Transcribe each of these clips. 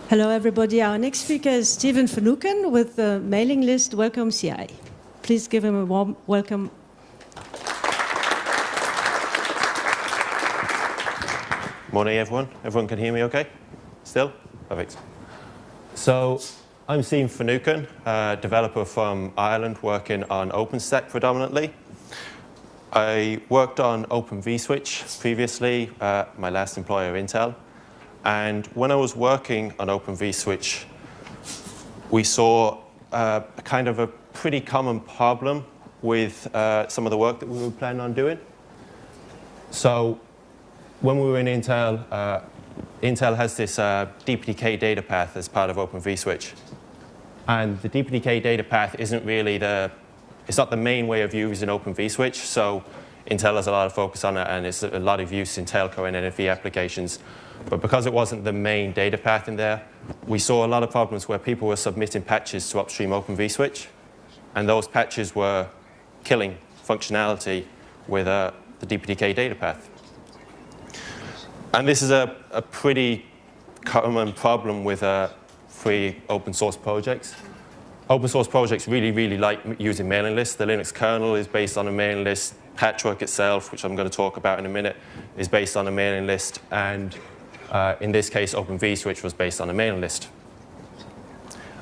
Hello, everybody. Our next speaker is Steven Finucane with the mailing list Welcome CI. Please give him a warm welcome. Morning, everyone. Everyone can hear me okay? Still? Perfect. So I'm Steven Finucane, a developer from Ireland working on OpenStack predominantly. I worked on Open vSwitch previously, my last employer, Intel. And when I was working on Open vSwitch, we saw kind of a pretty common problem with some of the work that we were planning on doing. So when we were in Intel, Intel has this DPDK data path as part of Open vSwitch. And the DPDK data path isn't really it's not the main way of using Open vSwitch. So Intel has a lot of focus on it, and it's a lot of use in telco and NFV applications. But because it wasn't the main data path in there, we saw a lot of problems where people were submitting patches to upstream Open vSwitch, and those patches were killing functionality with the DPDK data path. And this is a pretty common problem with free open source projects. Open source projects really like using mailing lists. The Linux kernel is based on a mailing list. Patchwork itself, which I'm going to talk about in a minute, is based on a mailing list. And in this case, Open vSwitch was based on a mailing list.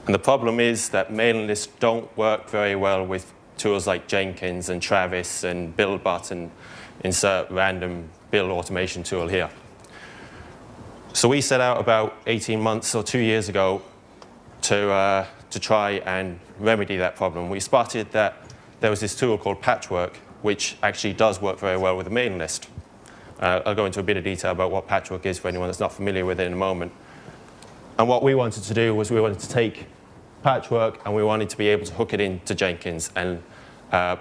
And the problem is that mailing lists don't work very well with tools like Jenkins and Travis and BuildBot and insert random build automation tool here. So we set out about 18 months or 2 years ago to try and remedy that problem. We spotted that there was this tool called Patchwork, which actually does work very well with a mailing list. I'll go into a bit of detail about what Patchwork is for anyone that's not familiar with it in a moment. And what we wanted to do was we wanted to take Patchwork and we wanted to be able to hook it into Jenkins and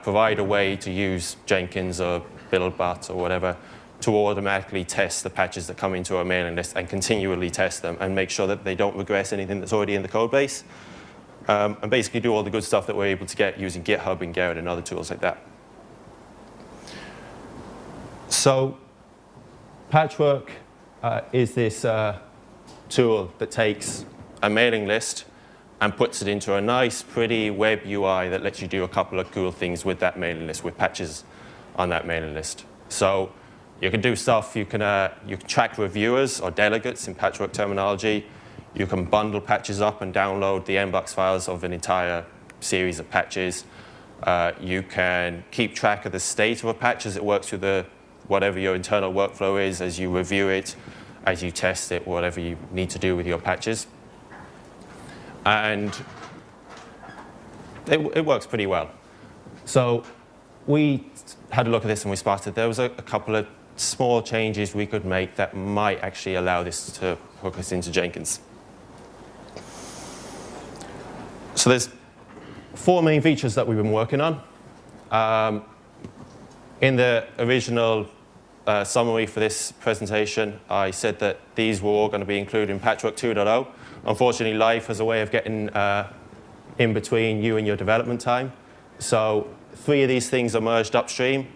provide a way to use Jenkins or BuildBot or whatever to automatically test the patches that come into our mailing list and continually test them and make sure that they don't regress anything that's already in the code base. And basically do all the good stuff that we're able to get using GitHub and Gerrit and other tools like that. So Patchwork is this tool that takes a mailing list and puts it into a nice, pretty web UI that lets you do a couple of cool things with that mailing list, with patches on that mailing list. So you can do stuff, you can track reviewers or delegates in Patchwork terminology. You can bundle patches up and download the mbox files of an entire series of patches. You can keep track of the state of a patch as it works through whatever your internal workflow is, as you review it, as you test it, whatever you need to do with your patches. And it works pretty well. So we had a look at this and we spotted there was a couple of small changes we could make that might actually allow this to hook us into Jenkins. So there's 4 main features that we've been working on. In the original summary for this presentation, I said that these were all going to be included in Patchwork 2.0. Unfortunately, life has a way of getting in between you and your development time. So 3 of these things are merged upstream.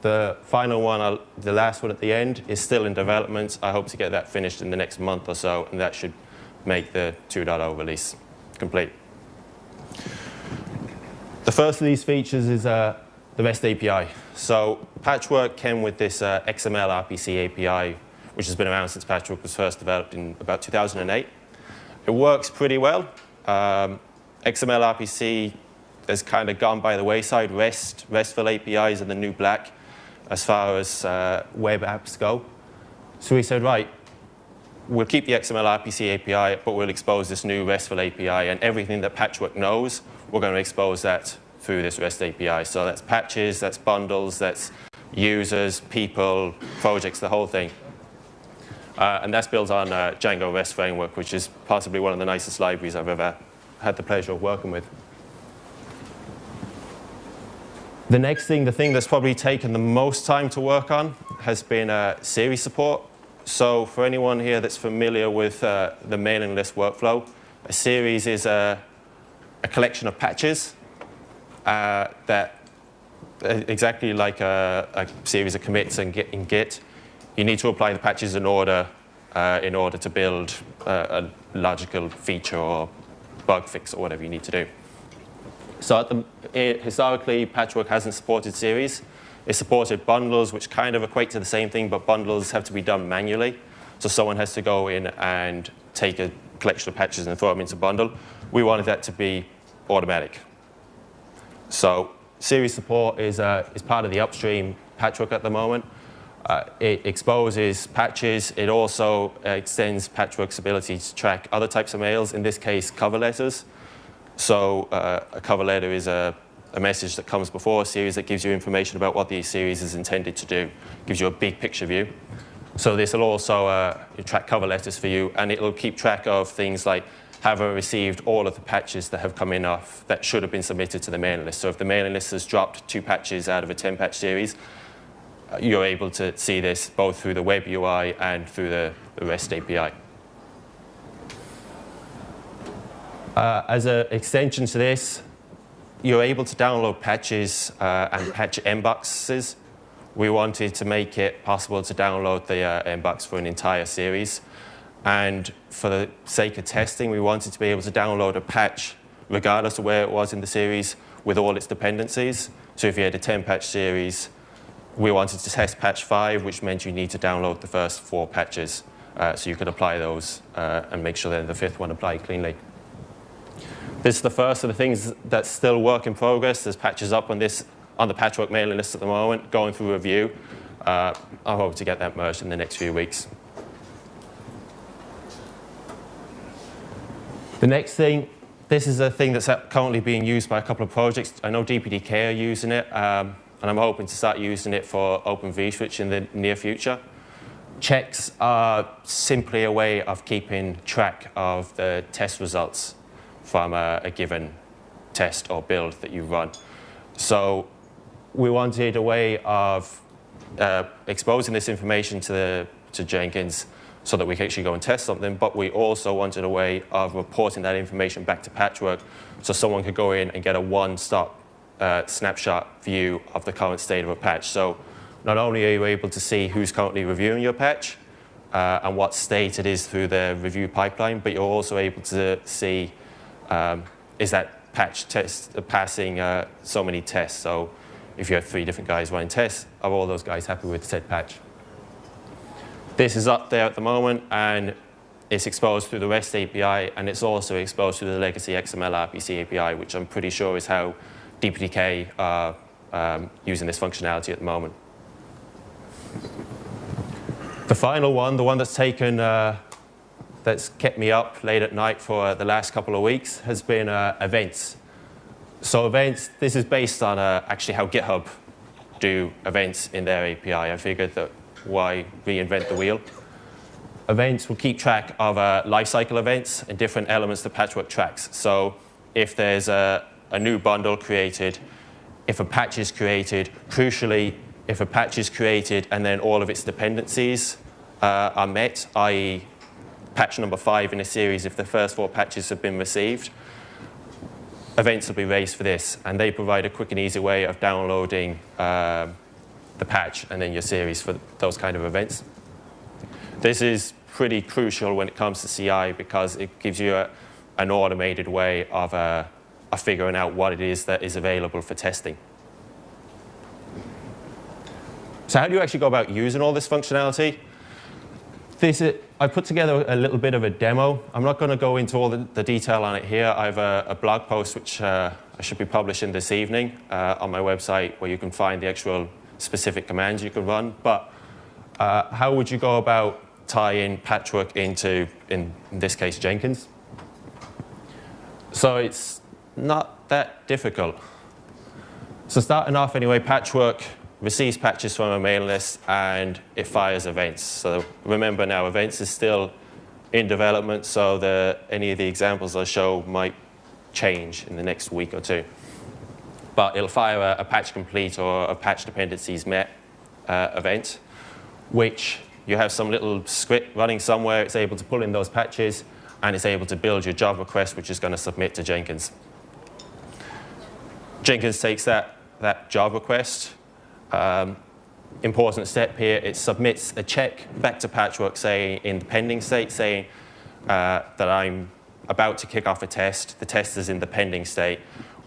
The final one, the last one at the end, is still in development. I hope to get that finished in the next month or so, and that should make the 2.0 release complete. The first of these features is the REST API. So Patchwork came with this XML RPC API, which has been around since Patchwork was first developed in about 2008. It works pretty well. XML RPC has kind of gone by the wayside. RESTful APIs are the new black as far as web apps go. So we said, right, we'll keep the XML RPC API, but we'll expose this new RESTful API, and everything that Patchwork knows, we're going to expose that through this REST API. So that's patches, that's bundles, that's users, people, projects, the whole thing. And that's built on Django REST framework, which is possibly one of the nicest libraries I've ever had the pleasure of working with. The next thing, the thing that's probably taken the most time to work on, has been series support. So for anyone here that's familiar with the mailing list workflow, a series is a collection of patches that exactly like a series of commits in Git, you need to apply the patches in order to build a logical feature or bug fix or whatever you need to do. So historically, Patchwork hasn't supported series. It supported bundles, which kind of equate to the same thing, but bundles have to be done manually. So someone has to go in and take a collection of patches and throw them into a bundle. We wanted that to be automatic. So series support is part of the upstream Patchwork at the moment. It exposes patches. It also extends Patchwork's ability to track other types of mails, in this case, cover letters. So a cover letter is a message that comes before a series that gives you information about what the series is intended to do, gives you a big picture view. So this will also track cover letters for you, and it will keep track of things like, have I received all of the patches that have come in off that should have been submitted to the mailing list. So if the mailing list has dropped 2 patches out of a 10-patch series, you're able to see this both through the web UI and through the REST API. As an extension to this, you're able to download patches and patch mboxes. We wanted to make it possible to download the mbox for an entire series. And for the sake of testing, we wanted to be able to download a patch regardless of where it was in the series with all its dependencies. So if you had a 10-patch series, we wanted to test patch 5, which meant you need to download the first 4 patches. So you could apply those and make sure that the 5th one applied cleanly. This is the first of the things that's still work in progress. There's patches up on the Patchwork mailing list at the moment, going through review. I hope to get that merged in the next few weeks. The next thing, this is a thing that's currently being used by a couple of projects. I know DPDK are using it, and I'm hoping to start using it for Open vSwitch in the near future. Checks are simply a way of keeping track of the test results from a given test or build that you run. So we wanted a way of exposing this information to Jenkins so that we can actually go and test something, but we also wanted a way of reporting that information back to Patchwork so someone could go in and get a one-stop snapshot view of the current state of a patch. So not only are you able to see who's currently reviewing your patch and what state it is through the review pipeline, but you're also able to see is that patch test passing so many tests. So if you have 3 different guys running tests, are all those guys happy with said patch? This is up there at the moment, and it's exposed through the REST API, and it's also exposed through the legacy XML RPC API, which I'm pretty sure is how DPDK are using this functionality at the moment. The final one, the one that's taken, that's kept me up late at night for the last couple of weeks, has been events. So events, this is based on actually how GitHub do events in their API. I figured that why reinvent the wheel? Events will keep track of lifecycle events and different elements that Patchwork tracks. So if there's a new bundle created, if a patch is created, crucially, if a patch is created and then all of its dependencies are met, i.e. patch number 5 in a series, if the first 4 patches have been received, events will be raised for this, and they provide a quick and easy way of downloading the patch and then your series for those kind of events. This is pretty crucial when it comes to CI because it gives you an automated way of figuring out what it is that is available for testing. So how do you actually go about using all this functionality? I put together a little bit of a demo. I'm not going to go into all the detail on it here. I have a blog post which I should be publishing this evening on my website where you can find the actual specific commands you can run. But how would you go about tying Patchwork into, in this case, Jenkins? So it's not that difficult. So starting off anyway, Patchwork receives patches from a mailing list and it fires events. So remember now, events is still in development, so any of the examples I show might change in the next week or 2. But it'll fire a patch complete or a patch dependencies met event, which you have some little script running somewhere. It's able to pull in those patches, and it's able to build your job request, which is going to submit to Jenkins. Jenkins takes that, that job request. Important step here, it submits a check back to Patchwork saying, in the pending state, saying that I'm about to kick off a test. The test is in the pending state,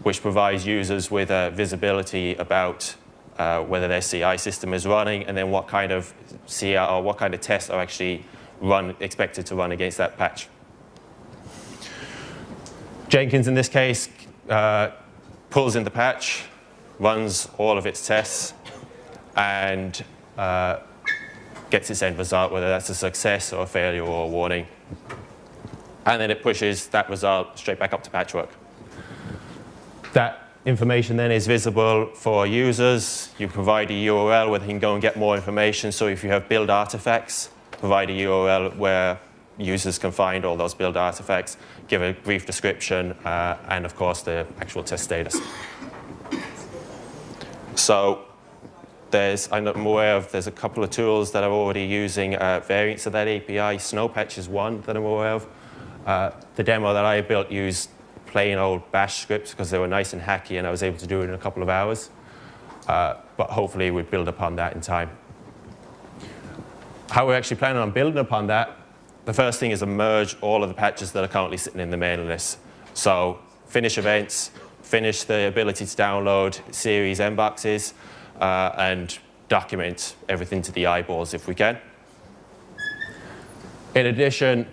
which provides users with visibility about whether their CI system is running, and then what kind of CI or what kind of tests are actually expected to run against that patch. Jenkins, in this case, pulls in the patch, runs all of its tests, and gets its end result, whether that's a success or a failure or a warning. And then it pushes that result straight back up to Patchwork. That information then is visible for users. You provide a URL where they can go and get more information. So if you have build artifacts, provide a URL where users can find all those build artifacts, give a brief description, and of course the actual test status. So I'm aware of there's a couple of tools that are already using variants of that API. Snowpatch is one that I'm aware of. The demo that I built used plain old bash scripts because they were nice and hacky, and I was able to do it in a couple of hours. But hopefully we'd build upon that in time. How we're actually planning on building upon that, the first thing is to merge all of the patches that are currently sitting in the mailing list. So finish events, finish the ability to download series mboxes, and document everything to the eyeballs if we can. In addition,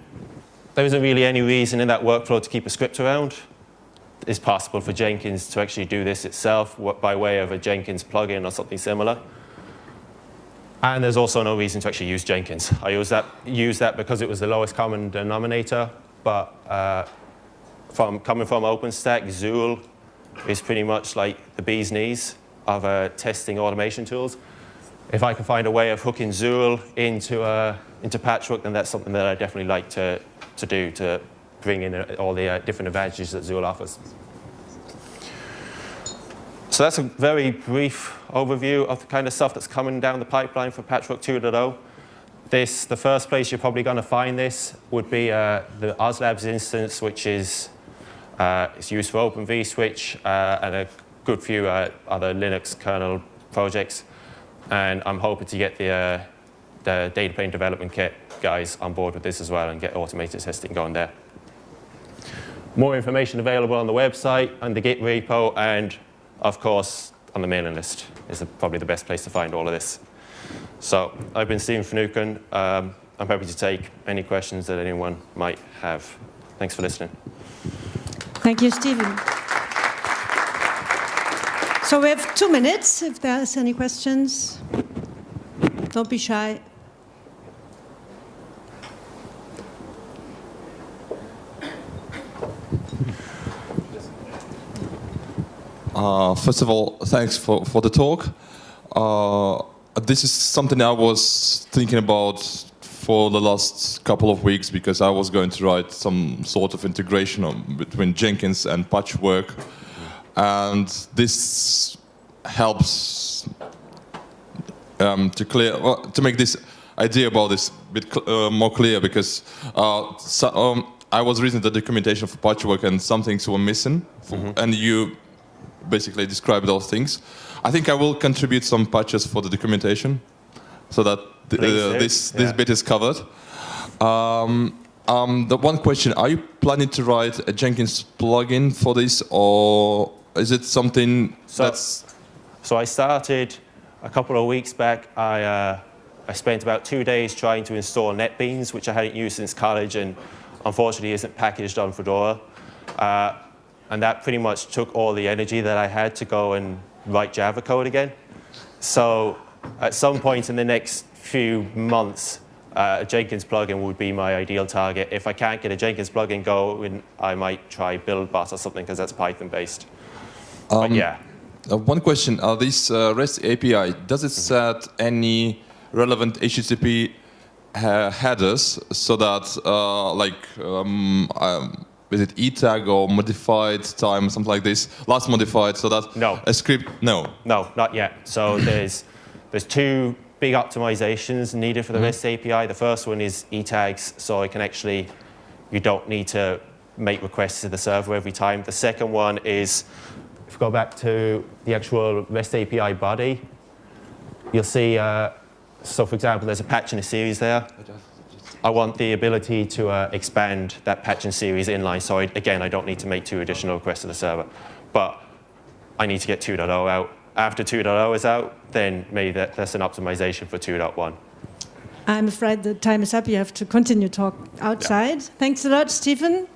there isn't really any reason in that workflow to keep a script around. It's possible for Jenkins to actually do this itself by way of a Jenkins plugin or something similar. And there's also no reason to actually use Jenkins. I use that because it was the lowest common denominator, but coming from OpenStack, Zool is pretty much like the bee's knees of testing automation tools. If I can find a way of hooking Zool into Patchwork, then that's something that I definitely like to do to bring in all the different advantages that Zool offers. So that's a very brief overview of the kind of stuff that's coming down the pipeline for Patchwork 2.0. The first place you're probably going to find this would be the OzLabs instance, which is it's used for Open vSwitch and a good few other Linux kernel projects. And I'm hoping to get the data plane development kit guys on board with this as well and get automated testing going there. More information available on the website and the Git repo, and of course on the mailing list is probably the best place to find all of this. So I've been Stephen Finucane. I'm happy to take any questions that anyone might have. Thanks for listening. Thank you, Stephen. So we have 2 minutes if there's any questions. Don't be shy. First of all, thanks for the talk. This is something I was thinking about for the last couple of weeks because I was going to write some sort of integration between Jenkins and Patchwork. And this helps to make this idea about this a bit more clear, because I was reading the documentation for Patchwork and some things were missing, and you basically described those things. I think I will contribute some patches for the documentation so that this bit is covered. The one question, are you planning to write a Jenkins plugin for this, or is it something that's... So I started a couple of weeks back. I spent about 2 days trying to install NetBeans, which I hadn't used since college and unfortunately isn't packaged on Fedora. And that pretty much took all the energy that I had to go and write Java code again. So at some point in the next few months, a Jenkins plugin would be my ideal target. If I can't get a Jenkins plugin going, I might try BuildBot or something, because that's Python-based. But yeah. One question, this REST API, does it set any relevant HTTP headers so that, is it E-tag or modified time, something like this, last modified, so that a script, no? No, not yet. So there's 2 big optimizations needed for the REST API. The first one is E-tags, so you don't need to make requests to the server every time. The second one is if we go back to the actual REST API body, you'll see, so for example, there's a patch in a series there. I want the ability to expand that patch in series inline. So again, I don't need to make 2 additional requests to the server. But I need to get 2.0 out. After 2.0 is out, then maybe that's an optimization for 2.1. I'm afraid the time is up. You have to continue talk outside. Yeah. Thanks a lot, Stephen.